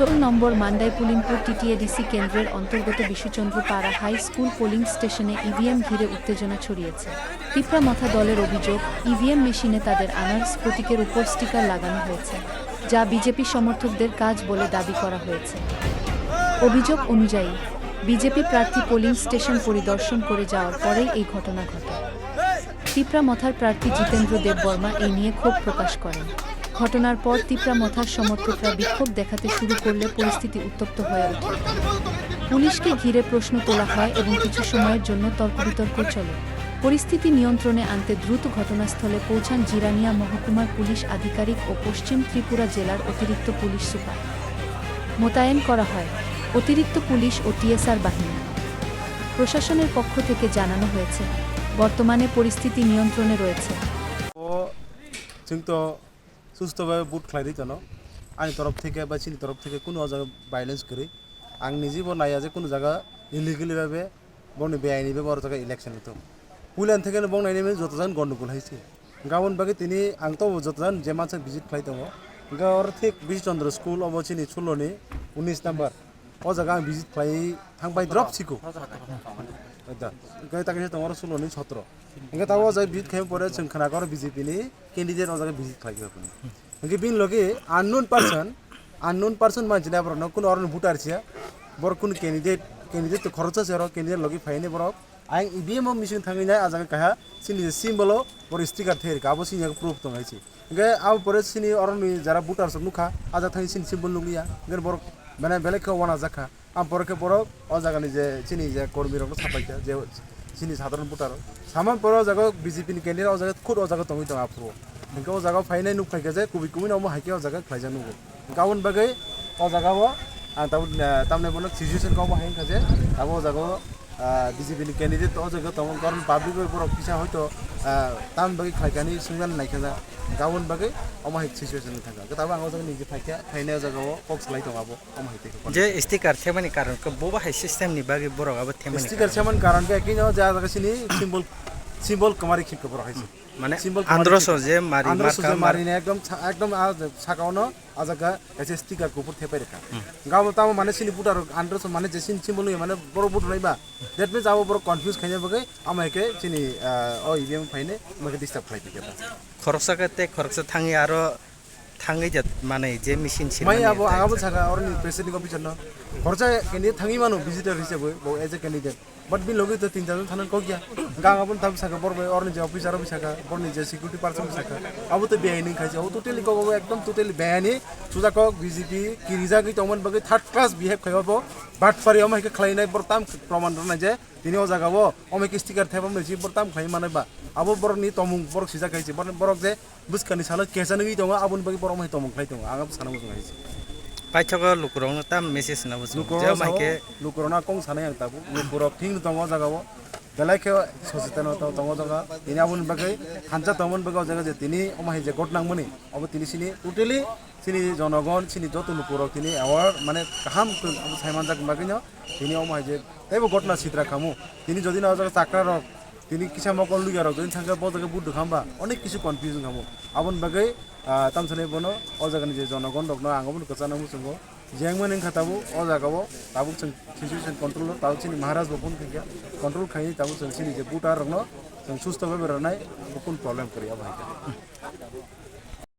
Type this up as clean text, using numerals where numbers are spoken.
16 নম্বর মান্দাইপুলিনপুর TTADC কেন্দ্রের অন্তর্গত বিশুচন্দ্র পাড়া হাই স্কুল পোলিং স্টেশনে ইভিএম ঘিরে উত্তেজনা ছড়িয়েছে। পিঁপড়ামাথা দলের অভিযোগ, ইভিএম মেশিনে তাদের আনার্স প্রতীকের উপর স্টিকার লাগানো হয়েছে, যা বিজেপি সমর্থকদের কাজ বলে দাবি করা হয়েছে। অভিযোগ অনুযায়ী বিজেপি প্রার্থী পোলিং স্টেশন পরিদর্শন করে যাওয়ার পরেই এই ঘটনা ঘটে। পিঁপড়ামাথার প্রার্থী জিতেন্দ্র দেববর্মা এই নিয়ে ক্ষোভ প্রকাশ করেন। ঘটনার পর পিঁপড়ামাথার সমর্থকরা বিক্ষোভ দেখাতে শুরু করলে পরিস্থিতি উত্তপ্ত হয়ে ওঠে। পুলিশকে ঘিরে প্রশ্ন তোলা হয় এবং কিছু সময়ের জন্য তর্ক-বিতর্ক চলে। পরিস্থিতি নিয়ন্ত্রণে আনতে দ্রুত ঘটনাস্থলে পৌঁছান জিরানিয়া মহকুমার পুলিশ আধিকারিক ও পশ্চিম ত্রিপুরা জেলার অতিরিক্ত পুলিশ সুপার। মোতায়েন করা হয় অতিরিক্ত পুলিশ ও টিএসআর বাহিনী। প্রশাসনের পক্ষ থেকে জানানো হয়েছে, বর্তমানে পরিস্থিতি নিয়ন্ত্রণে রয়েছে। সুস্থভাবে বুট খাইদি কেন আইনি তরফ থেকে বা চিনি তরফ থেকে কোনো জায়গায় ভাইলেন্স করি আং নিজেও নাইয়া যে কোনো জায়গা ইলিগেলিভাবে বংনি বেআইনিভাবে বড় জায়গায় ইলেকশন হতো পুলান থেকে বংনাইনি যতজন গন্ডগোল হয়েছে গাबोन बाकी তিনি आं तो যতজন যে মানসি ভিজিট খাই দङ ওর ঠিক বিশচন্দ্র স্কুল অবচিনি 16 নি 19 নাম্বার ও জায়গা আं ভিজিট খাই थांबाय द्रप सिको दा गाय ताके दङ 16 नि 17 इंगे ताव जाय ভিজিট খাই পরে जों खोनागर বিজেপি नि कैंडिडेट ओ जायगा ভিজিট খাই गयो इंगे बिन लगे अननोन पार्सन मानसिना बरनो कुन अरन भोटार छिया बर कुन कैंडिडेट तो खरचा सेरो कैंडिडेट लगे फाइने बरक आं इबिएम मिशन थांगिना आजाga काहा सिनि सिम्बल बर स्टिकार थेर गाबो सिनि प्रूफ दंगाइछि इंगे आव परे सिनि अरन जारा भोटार सब नुखा आजा थांगि सिनि सिम्बल नुगिया इंगे बर माने बेलेखौ वाना जाखा आं परके बरक ओ जागानि जे सिनि जे कर्मी रक सापाइता जे सिनि साधारण भोटार सामान पर जागा बीजेपी नि कैंडिडेट ओ जागा खुद ओ जागा दंगि दं आप्रो इंगे ओ जागा फाइनाय नुखायगा जे कुबि नाव हाइके ओ जागा खायजा नुगो गाबोन बागै ओ जागाव आं तामने बनो सिचुएशन को हाइन खाजे आबो जागा बीजेपी नि कैंडिडेट ओ जागा तम कारण पाब्लिक बर पिसा हयतो ताम बागै खायगानि सुंगान नायखाजा गाबोन बागै अमा हाइ सिचुएशन थांगा गताबो आं ओ जागा निजे फाइका फाइनाय जागाव बक्स लाइ दं आबो अमा हाइते जे स्टिकार थेमानि कारण को बोबा हाइ सिस्टेम नि बागै बरगाबो थेमानि स्टिकार थेमान कारण के किनो जा जागा सिनि सिम्बल कमारि खिक बर हाइसे माने आंद्रसो जे मारिने एकदम साकाउनो आजागा एसे स्टिकार को थेपाय रेखा गाबो ताम माने सिनि बुटार आंद्रसो माने जे सिनि सिम्बल माने बर बुट लाइबा दैट मीन्स आबो बर कन्फ्यूज खाइने बगै आमायके सिनि ओ इबिएम फाइने मगे डिस्टर्ब खाइ दिके खरसा थाङि आरो थाङै जत माने जे मेसिन सिन माय आबो आगाबो सागा और प्रेसिडेंट अफिसर न खरसा केनि थाङि मानु विजिटर हिसाबै बो एज ए कैंडिडेट बट बिन लगे तो 3,000 थानन को गया गागाबो थाब सागा बरबे और जे अफिसर सागा बरनि जे सिक्युरिटी पर्सन सागा आबो तो बेआइनि खाइছে ओ टोटली को एकदम टोटली बेआइनि सुजा को बीजेपी किरिजा गि तमन बगे थर्ड क्लास बिहेव खाइबो बाट पारि अमाइके खलाइनाय बरताम प्रमाण रनाय जे दिनि ओ जागाबो अमाइके स्टिकार थेबा मेजि बरताम खाइ मानैबा आबो बरनि तमुं बर सिजा खाइছে बरक जे बुसकानि साला केसानो गि दङ आबोन बगे बर अमाइ तमुं खाइ दङ आगाबो सानांगो खाइছে पाइथगा लुकुरावनो ताम मेसेज नाबो जे माइके लुकुरावना कं सानाय आं ताबो लुकुराव थिं दङ जागाबो बेलाइखे सचेतन दङ जागा दिनि आबोन बगे हानजा तमन बगे जागा जे दिनि अमाइ जे गटनांमोनि अब दिनि सिनि टोटली सिनि जनगण सिनि जत लुकुराव दिनि अवार्ड माने गाहाम साइमान जाग बागिनो दिनि अमाइ जे एबो गटना सिद्रा खामु दिनि जदि ना जागा चाक्रा रक दिनि किसा मकल लुगिया रक दिनि थांगा बजागा बुद्ध खामबा अनेक किसु कन्फ्युजन खामु आबोन बगे तामसने बनो ओ जागानि जे जनगण दगनो आंगबो कचाना मुसंगो जेंगमन खाताबो ओ जागाबो ताबो जों सिचुएशन कंट्रोल ताबो सिनि महाराज बपन खैया कंट्रोल खाइ ताबो जों सिनि जे बुटार रनो जों सुस्थ भाबे रनाय बपन प्रॉब्लम करिया भाई